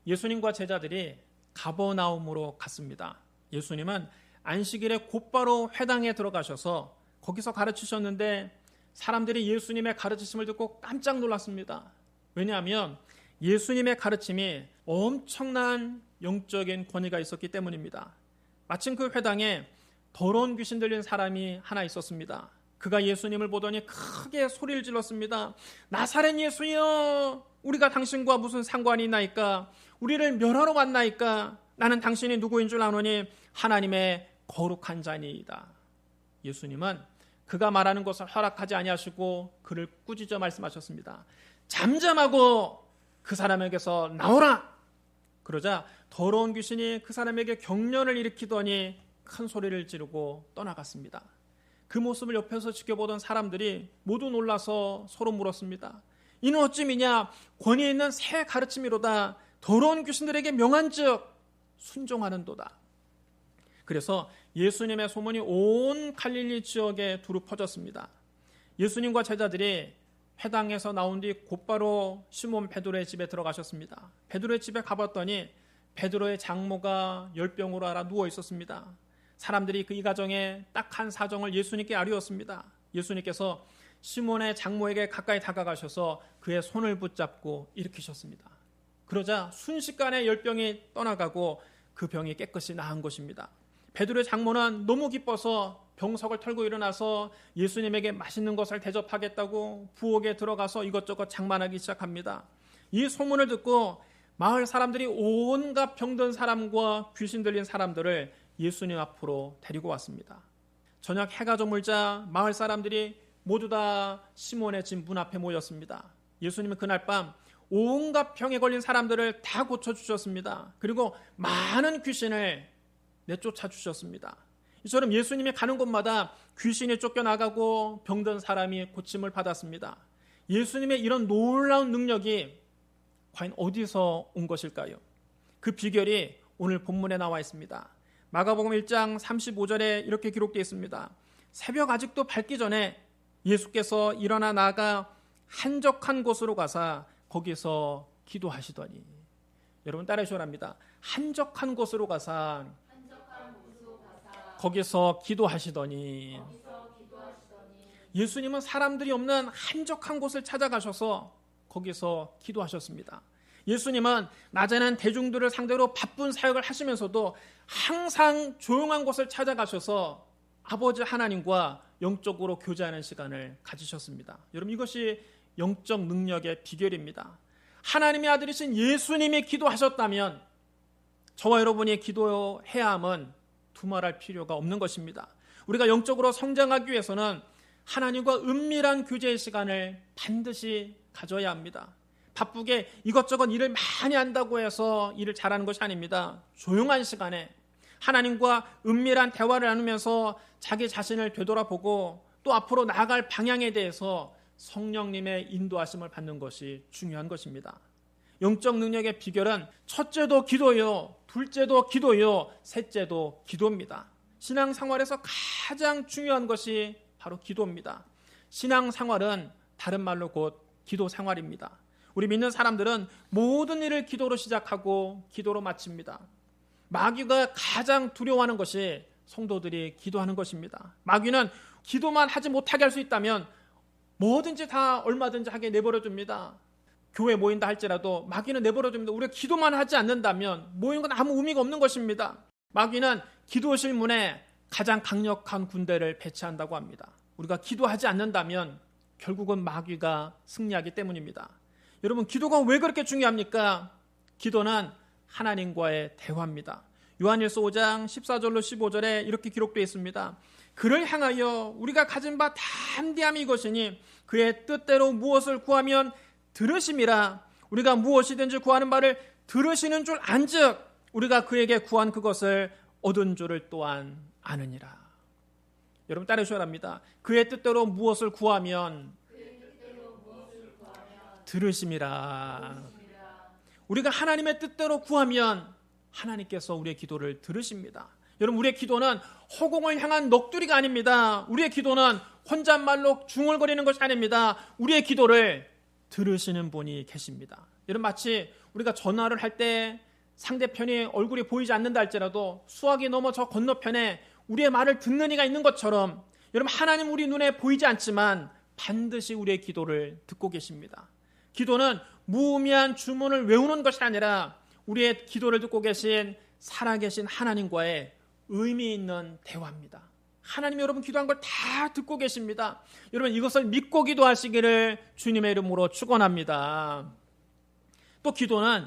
예수님과 제자들이 가버나움으로 갔습니다. 예수님은 안식일에 곧바로 회당에 들어가셔서 거기서 가르치셨는데 사람들이 예수님의 가르치심을 듣고 깜짝 놀랐습니다. 왜냐하면 예수님의 가르침이 엄청난 영적인 권위가 있었기 때문입니다. 마침 그 회당에 더러운 귀신 들린 사람이 하나 있었습니다. 그가 예수님을 보더니 크게 소리를 질렀습니다. 나사렛 예수여, 우리가 당신과 무슨 상관이 있나이까? 우리를 멸하러 왔나이까? 나는 당신이 누구인 줄 아노니 하나님의 거룩한 자니이다. 예수님은 그가 말하는 것을 허락하지 아니하시고 그를 꾸짖어 말씀하셨습니다. 잠잠하고 그 사람에게서 나오라. 그러자 더러운 귀신이 그 사람에게 경련을 일으키더니 큰 소리를 지르고 떠나갔습니다. 그 모습을 옆에서 지켜보던 사람들이 모두 놀라서 서로 물었습니다. 이는 어찌미냐? 권위 있는 새 가르침이로다. 더러운 귀신들에게 명한즉 순종하는도다. 그래서 예수님의 소문이 온 갈릴리 지역에 두루 퍼졌습니다. 예수님과 제자들이 회당에서 나온 뒤 곧바로 시몬 베드로의 집에 들어가셨습니다. 베드로의 집에 가봤더니 베드로의 장모가 열병으로 앓아 누워 있었습니다. 사람들이 이 가정에 딱 한 사정을 예수님께 아뢰었습니다. 예수님께서 시몬의 장모에게 가까이 다가가셔서 그의 손을 붙잡고 일으키셨습니다. 그러자 순식간에 열병이 떠나가고 그 병이 깨끗이 나은 것입니다. 베드로의 장모는 너무 기뻐서 병석을 털고 일어나서 예수님에게 맛있는 것을 대접하겠다고 부엌에 들어가서 이것저것 장만하기 시작합니다. 이 소문을 듣고 마을 사람들이 온갖 병든 사람과 귀신 들린 사람들을 예수님 앞으로 데리고 왔습니다. 저녁 해가 저물자 마을 사람들이 모두 다 시몬의 집 문 앞에 모였습니다. 예수님은 그날 밤 온갖 병에 걸린 사람들을 다 고쳐주셨습니다. 그리고 많은 귀신을 내쫓아 주셨습니다. 이처럼 예수님이 가는 곳마다 귀신이 쫓겨나가고 병든 사람이 고침을 받았습니다. 예수님의 이런 놀라운 능력이 과연 어디서 온 것일까요? 그 비결이 오늘 본문에 나와 있습니다. 마가복음 1장 35절에 이렇게 기록되어 있습니다. 새벽 아직도 밝기 전에 예수께서 일어나 나가 한적한 곳으로 가사 거기서 기도하시더니. 여러분 따라해 주셔야 합니다. 한적한 곳으로 가사 거기서 기도하시더니. 예수님은 사람들이 없는 한적한 곳을 찾아가셔서 거기서 기도하셨습니다. 예수님은 낮에는 대중들을 상대로 바쁜 사역을 하시면서도 항상 조용한 곳을 찾아가셔서 아버지 하나님과 영적으로 교제하는 시간을 가지셨습니다. 여러분 이것이 영적 능력의 비결입니다. 하나님의 아들이신 예수님이 기도하셨다면 저와 여러분이 기도해야 함은 두말할 필요가 없는 것입니다. 우리가 영적으로 성장하기 위해서는 하나님과 은밀한 교제의 시간을 반드시 가져야 합니다. 바쁘게 이것저것 일을 많이 한다고 해서 일을 잘하는 것이 아닙니다. 조용한 시간에 하나님과 은밀한 대화를 나누면서 자기 자신을 되돌아보고 또 앞으로 나아갈 방향에 대해서 성령님의 인도하심을 받는 것이 중요한 것입니다. 영적 능력의 비결은 첫째도 기도요, 둘째도 기도요, 셋째도 기도입니다. 신앙생활에서 가장 중요한 것이 바로 기도입니다. 신앙생활은 다른 말로 곧 기도생활입니다. 우리 믿는 사람들은 모든 일을 기도로 시작하고 기도로 마칩니다. 마귀가 가장 두려워하는 것이 성도들이 기도하는 것입니다. 마귀는 기도만 하지 못하게 할 수 있다면 뭐든지 다 얼마든지 하게 내버려 줍니다. 교회 모인다 할지라도 마귀는 내버려 줍니다. 우리가 기도만 하지 않는다면 모이는 건 아무 의미가 없는 것입니다. 마귀는 기도실 문에 가장 강력한 군대를 배치한다고 합니다. 우리가 기도하지 않는다면 결국은 마귀가 승리하기 때문입니다. 여러분 기도가 왜 그렇게 중요합니까? 기도는 하나님과의 대화입니다. 요한일서 5장 14절로 15절에 이렇게 기록되어 있습니다. 그를 향하여 우리가 가진 바 담대함이 이것이니 그의 뜻대로 무엇을 구하면 들으심이라. 우리가 무엇이든지 구하는 바를 들으시는 줄 안즉 우리가 그에게 구한 그것을 얻은 줄을 또한 아느니라. 여러분 따라해 주셔야 합니다. 그의 뜻대로 무엇을 구하면 들으심이라. 우리가 하나님의 뜻대로 구하면 하나님께서 우리의 기도를 들으십니다. 여러분 우리의 기도는 허공을 향한 넋두리가 아닙니다. 우리의 기도는 혼잣말로 중얼거리는 것이 아닙니다. 우리의 기도를 들으시는 분이 계십니다. 여러분, 마치 우리가 전화를 할 때 상대편이 얼굴이 보이지 않는다 할지라도 수화기 넘어 저 건너편에 우리의 말을 듣는 이가 있는 것처럼, 여러분, 하나님 우리 눈에 보이지 않지만 반드시 우리의 기도를 듣고 계십니다. 기도는 무의미한 주문을 외우는 것이 아니라 우리의 기도를 듣고 계신 살아계신 하나님과의 의미 있는 대화입니다. 하나님이 여러분 기도한 걸 다 듣고 계십니다. 여러분, 이것을 믿고 기도하시기를 주님의 이름으로 축원합니다. 또 기도는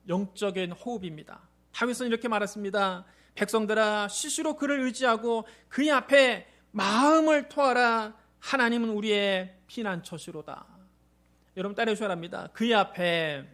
영적인 호흡입니다. 다윗은 이렇게 말했습니다. 백성들아, 시시로 그를 의지하고 그의 앞에 마음을 토하라. 하나님은 우리의 피난처시로다. 여러분, 따라해 주셔야 합니다. 그의 앞에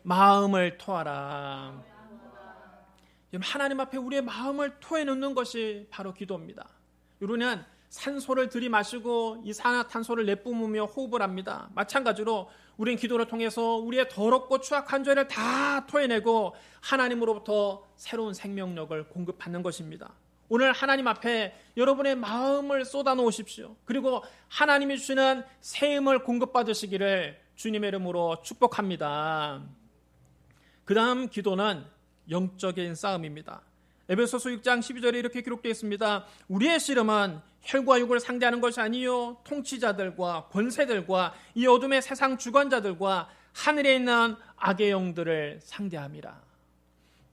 마음을 토하라. 여러분, 하나님 앞에 우리의 마음을 토해놓는 것이 바로 기도입니다. 우리는 산소를 들이마시고 이산화탄소를 내뿜으며 호흡을 합니다. 마찬가지로 우리는 기도를 통해서 우리의 더럽고 추악한 죄를 다 토해내고 하나님으로부터 새로운 생명력을 공급받는 것입니다. 오늘 하나님 앞에 여러분의 마음을 쏟아놓으십시오. 그리고 하나님이 주시는 새 힘을 공급받으시기를 주님의 이름으로 축복합니다. 그 다음 기도는 영적인 싸움입니다. 에베소서 6장 12절에 이렇게 기록되어 있습니다. 우리의 씨름은 혈과 육을 상대하는 것이 아니요 통치자들과 권세들과 이 어둠의 세상 주관자들과 하늘에 있는 악의 영들을 상대함이라.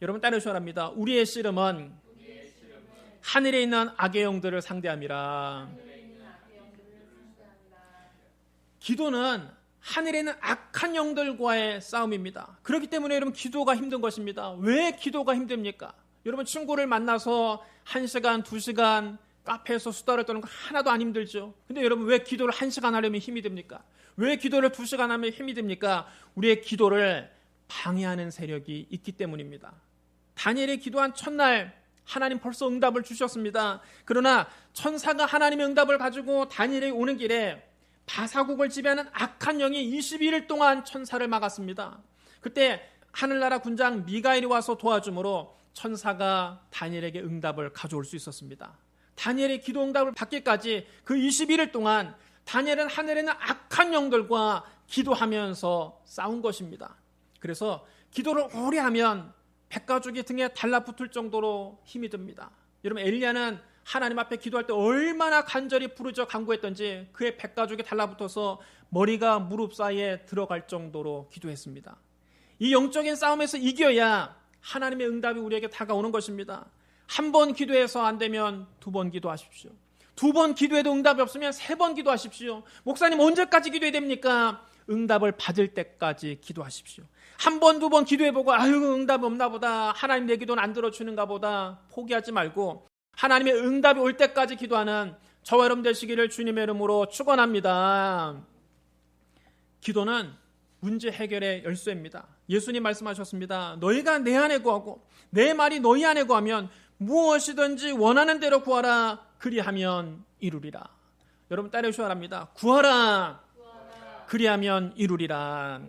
여러분, 따르셔야 합니다. 우리의 씨름은 하늘에 있는 악의 영들을 상대함이라. 기도는 하늘에 있는 악한 영들과의 싸움입니다. 그렇기 때문에 여러분, 기도가 힘든 것입니다. 왜 기도가 힘듭니까? 여러분, 친구를 만나서 1시간, 2시간 카페에서 수다를 떠는 거 하나도 안 힘들죠. 근데 여러분, 왜 기도를 1시간 하려면 힘이 듭니까? 왜 기도를 2시간 하면 힘이 듭니까? 우리의 기도를 방해하는 세력이 있기 때문입니다. 다니엘이 기도한 첫날 하나님 벌써 응답을 주셨습니다. 그러나 천사가 하나님의 응답을 가지고 다니엘이 오는 길에 바사국을 지배하는 악한 영이 21일 동안 천사를 막았습니다. 그때 하늘나라 군장 미가엘이 와서 도와주므로 천사가 다니엘에게 응답을 가져올 수 있었습니다. 다니엘의 기도 응답을 받기까지 그 21일 동안 다니엘은 하늘에 있는 악한 영들과 기도하면서 싸운 것입니다. 그래서 기도를 오래 하면 백가죽이 등에 달라붙을 정도로 힘이 듭니다. 여러분, 엘리야는 하나님 앞에 기도할 때 얼마나 간절히 부르짖어 간구했던지 그의 백가죽이 달라붙어서 머리가 무릎 사이에 들어갈 정도로 기도했습니다. 이 영적인 싸움에서 이겨야 하나님의 응답이 우리에게 다가오는 것입니다. 한 번 기도해서 안 되면 2번 기도하십시오. 2번 기도해도 응답이 없으면 3번 기도하십시오. 목사님, 언제까지 기도해야 됩니까? 응답을 받을 때까지 기도하십시오. 한 번, 2번 기도해보고 아유, 응답이 없나 보다, 하나님 내 기도는 안 들어주는가 보다 포기하지 말고 하나님의 응답이 올 때까지 기도하는 저와 여러분 되시기를 주님의 이름으로 축원합니다. 기도는 문제 해결의 열쇠입니다. 예수님 말씀하셨습니다. 너희가 내 안에 구하고 내 말이 너희 안에 구하면 무엇이든지 원하는 대로 구하라. 그리하면 이루리라. 여러분, 따라해 주셔야 합니다. 구하라. 그리하면 이루리라.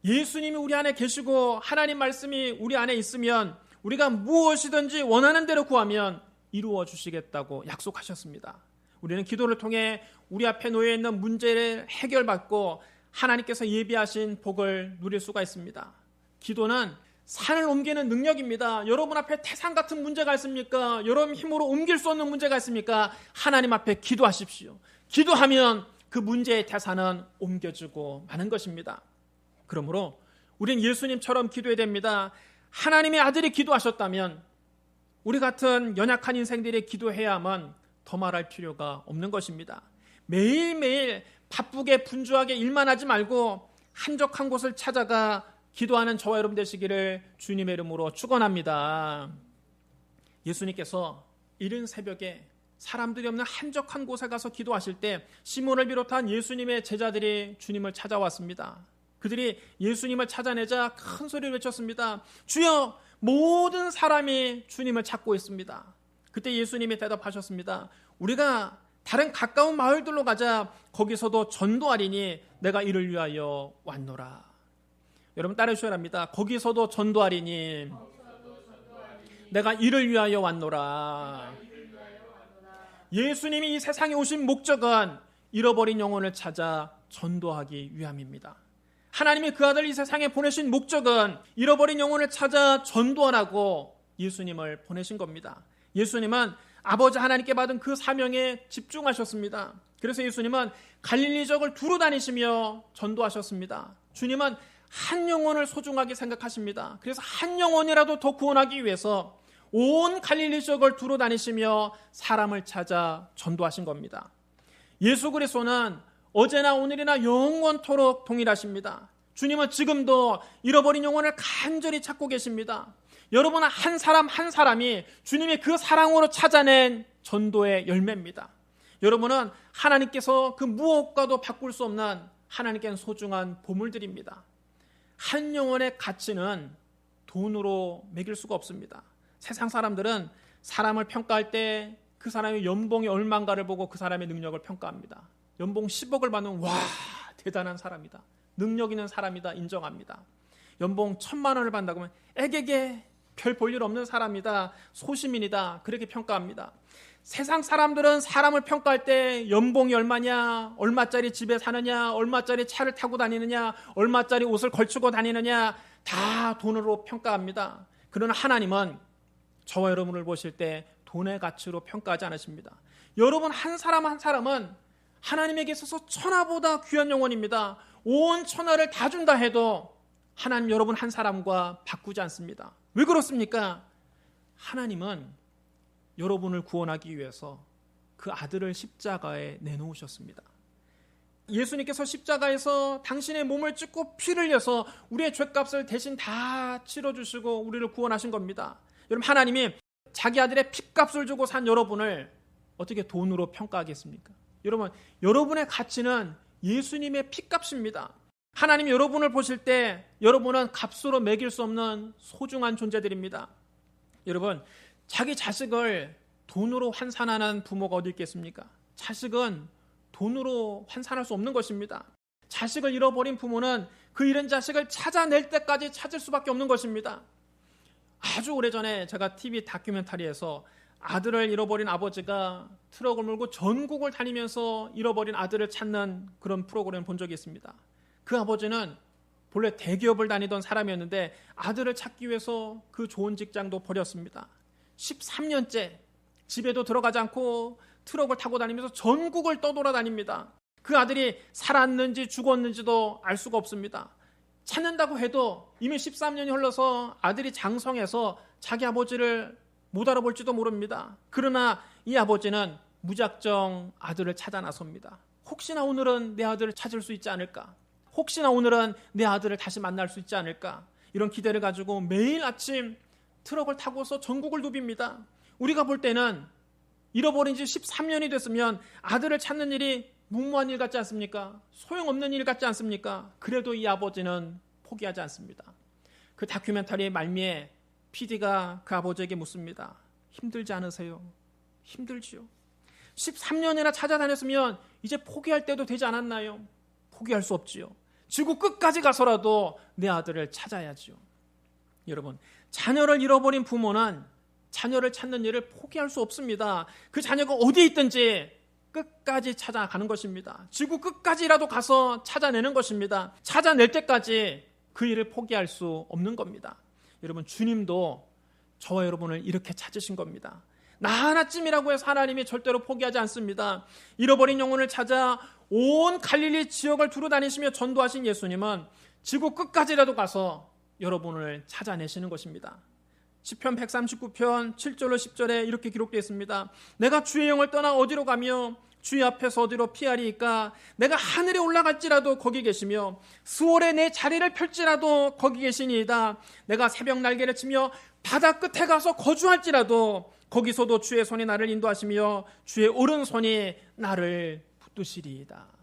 예수님이 우리 안에 계시고 하나님 말씀이 우리 안에 있으면 우리가 무엇이든지 원하는 대로 구하면 이루어 주시겠다고 약속하셨습니다. 우리는 기도를 통해 우리 앞에 놓여 있는 문제를 해결받고 하나님께서 예비하신 복을 누릴 수가 있습니다. 기도는 산을 옮기는 능력입니다. 여러분 앞에 태산 같은 문제가 있습니까? 여러분 힘으로 옮길 수 없는 문제가 있습니까? 하나님 앞에 기도하십시오. 기도하면 그 문제의 태산은 옮겨지고 마는 것입니다. 그러므로 우리는 예수님처럼 기도해야 됩니다. 하나님의 아들이 기도하셨다면 우리 같은 연약한 인생들이 기도해야만 더 말할 필요가 없는 것입니다. 매일매일 바쁘게 분주하게 일만 하지 말고 한적한 곳을 찾아가 기도하는 저와 여러분 되시기를 주님의 이름으로 축원합니다. 예수님께서 이른 새벽에 사람들이 없는 한적한 곳에 가서 기도하실 때 시몬을 비롯한 예수님의 제자들이 주님을 찾아왔습니다. 그들이 예수님을 찾아내자 큰 소리를 외쳤습니다. 주여, 모든 사람이 주님을 찾고 있습니다. 그때 예수님이 대답하셨습니다. 우리가 다른 가까운 마을들로 가자. 거기서도 전도하리니 내가 이를 위하여 왔노라. 여러분, 따라 주셔야 합니다. 거기서도 전도하리니 내가 이를 위하여 왔노라. 예수님이 이 세상에 오신 목적은 잃어버린 영혼을 찾아 전도하기 위함입니다. 하나님이 그 아들 이 세상에 보내신 목적은 잃어버린 영혼을 찾아 전도하라고 예수님을 보내신 겁니다. 예수님은 아버지 하나님께 받은 그 사명에 집중하셨습니다. 그래서 예수님은 갈릴리 지역을 두루 다니시며 전도하셨습니다. 주님은 한 영혼을 소중하게 생각하십니다. 그래서 한 영혼이라도 더 구원하기 위해서 온 갈릴리 지역을 두루 다니시며 사람을 찾아 전도하신 겁니다. 예수 그리스도는 어제나 오늘이나 영원토록 동일하십니다. 주님은 지금도 잃어버린 영혼을 간절히 찾고 계십니다. 여러분 한 사람 한 사람이 주님의 그 사랑으로 찾아낸 전도의 열매입니다. 여러분은 하나님께서 그 무엇과도 바꿀 수 없는 하나님께는 소중한 보물들입니다. 한 영혼의 가치는 돈으로 매길 수가 없습니다. 세상 사람들은 사람을 평가할 때 그 사람의 연봉이 얼마인가를 보고 그 사람의 능력을 평가합니다. 연봉 10억을 받는 와 대단한 사람이다. 능력 있는 사람이다 인정합니다. 연봉 1,000만 원을 받는다고 하면 에게게 별 볼 일 없는 사람이다. 소시민이다. 그렇게 평가합니다. 세상 사람들은 사람을 평가할 때 연봉이 얼마냐, 얼마짜리 집에 사느냐, 얼마짜리 차를 타고 다니느냐, 얼마짜리 옷을 걸치고 다니느냐 다 돈으로 평가합니다. 그러나 하나님은 저와 여러분을 보실 때 돈의 가치로 평가하지 않으십니다. 여러분 한 사람 한 사람은 하나님에게 있어서 천하보다 귀한 영혼입니다. 온 천하를 다 준다 해도 하나님 여러분 한 사람과 바꾸지 않습니다. 왜 그렇습니까? 하나님은 여러분을 구원하기 위해서 그 아들을 십자가에 내놓으셨습니다. 예수님께서 십자가에서 당신의 몸을 찢고 피를 흘려서 우리의 죄값을 대신 다 치러주시고 우리를 구원하신 겁니다. 여러분 하나님이 자기 아들의 핏값을 주고 산 여러분을 어떻게 돈으로 평가하겠습니까? 여러분 여러분의 가치는 예수님의 핏값입니다. 하나님이 여러분을 보실 때 여러분은 값으로 매길 수 없는 소중한 존재들입니다. 여러분 자기 자식을 돈으로 환산하는 부모가 어디 있겠습니까? 자식은 돈으로 환산할 수 없는 것입니다. 자식을 잃어버린 부모는 그 잃은 자식을 찾아낼 때까지 찾을 수밖에 없는 것입니다. 아주 오래전에 제가 TV 다큐멘터리에서 아들을 잃어버린 아버지가 트럭을 몰고 전국을 다니면서 잃어버린 아들을 찾는 그런 프로그램을 본 적이 있습니다. 그 아버지는 본래 대기업을 다니던 사람이었는데 아들을 찾기 위해서 그 좋은 직장도 버렸습니다. 13년째 집에도 들어가지 않고 트럭을 타고 다니면서 전국을 떠돌아다닙니다. 그 아들이 살았는지 죽었는지도 알 수가 없습니다. 찾는다고 해도 이미 13년이 흘러서 아들이 장성해서 자기 아버지를 못 알아볼지도 모릅니다. 그러나 이 아버지는 무작정 아들을 찾아 나섭니다. 혹시나 오늘은 내 아들을 찾을 수 있지 않을까? 혹시나 오늘은 내 아들을 다시 만날 수 있지 않을까? 이런 기대를 가지고 매일 아침 트럭을 타고서 전국을 누빕니다. 우리가 볼 때는 잃어버린 지 13년이 됐으면 아들을 찾는 일이 무모한 일 같지 않습니까? 소용없는 일 같지 않습니까? 그래도 이 아버지는 포기하지 않습니다. 그 다큐멘터리의 말미에 PD가 그 아버지에게 묻습니다. 힘들지 않으세요? 힘들지요. 13년이나 찾아다녔으면 이제 포기할 때도 되지 않았나요? 포기할 수 없지요. 지구 끝까지 가서라도 내 아들을 찾아야지요. 여러분, 자녀를 잃어버린 부모는 자녀를 찾는 일을 포기할 수 없습니다. 그 자녀가 어디에 있든지 끝까지 찾아가는 것입니다. 지구 끝까지라도 가서 찾아내는 것입니다. 찾아낼 때까지 그 일을 포기할 수 없는 겁니다. 여러분 주님도 저와 여러분을 이렇게 찾으신 겁니다. 나 하나쯤이라고 해서 하나님이 절대로 포기하지 않습니다. 잃어버린 영혼을 찾아 온 갈릴리 지역을 두루 다니시며 전도하신 예수님은 지구 끝까지라도 가서 여러분을 찾아내시는 것입니다. 시편 139편 7절로 10절에 이렇게 기록되어 있습니다. 내가 주의 영을 떠나 어디로 가며 주의 앞에서 어디로 피하리이까? 내가 하늘에 올라갈지라도 거기 계시며 수월에 내 자리를 펼지라도 거기 계시니이다. 내가 새벽 날개를 치며 바다 끝에 가서 거주할지라도 거기서도 주의 손이 나를 인도하시며 주의 오른손이 나를 붙드시리이다.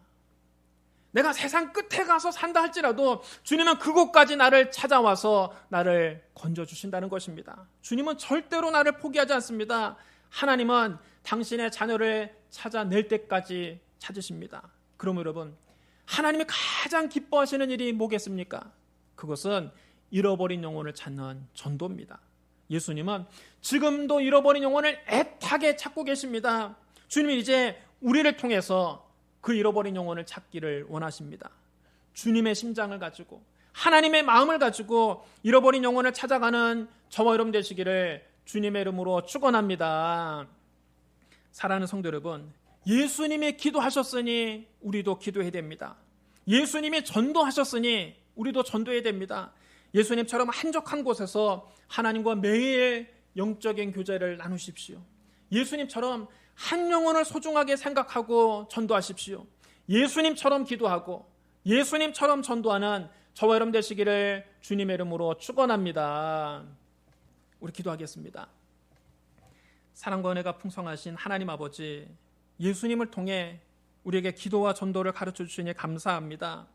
내가 세상 끝에 가서 산다 할지라도 주님은 그곳까지 나를 찾아와서 나를 건져주신다는 것입니다. 주님은 절대로 나를 포기하지 않습니다. 하나님은 당신의 자녀를 찾아낼 때까지 찾으십니다. 그러면 여러분, 하나님이 가장 기뻐하시는 일이 뭐겠습니까? 그것은 잃어버린 영혼을 찾는 전도입니다. 예수님은 지금도 잃어버린 영혼을 애타게 찾고 계십니다. 주님이 이제 우리를 통해서 그 잃어버린 영혼을 찾기를 원하십니다. 주님의 심장을 가지고 하나님의 마음을 가지고 잃어버린 영혼을 찾아가는 저와 여러분 되시기를 주님의 이름으로 축원합니다. 사랑하는 성도 여러분, 예수님이 기도하셨으니 우리도 기도해야 됩니다. 예수님이 전도하셨으니 우리도 전도해야 됩니다. 예수님처럼 한적한 곳에서 하나님과 매일 영적인 교제를 나누십시오. 예수님처럼 한 영혼을 소중하게 생각하고 전도하십시오. 예수님처럼 기도하고 예수님처럼 전도하는 저와 여러분 되시기를 주님의 이름으로 축원합니다. 우리 기도하겠습니다. 사랑과 은혜가 풍성하신 하나님 아버지, 예수님을 통해 우리에게 기도와 전도를 가르쳐 주시니 감사합니다.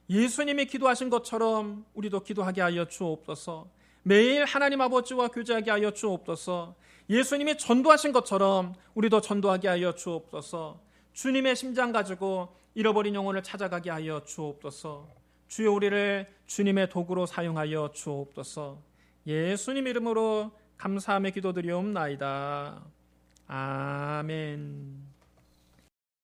예수님이 기도하신 것처럼 우리도 기도하게 하여 주옵소서. 매일 하나님 아버지와 교제하게 하여 주옵소서. 예수님이 전도하신 것처럼 우리도 전도하게 하여 주옵소서. 주님의 심장 가지고 잃어버린 영혼을 찾아가게 하여 주옵소서. 주여, 우리를 주님의 도구로 사용하여 주옵소서. 예수님 이름으로 감사하며 기도드리옵나이다. 아멘.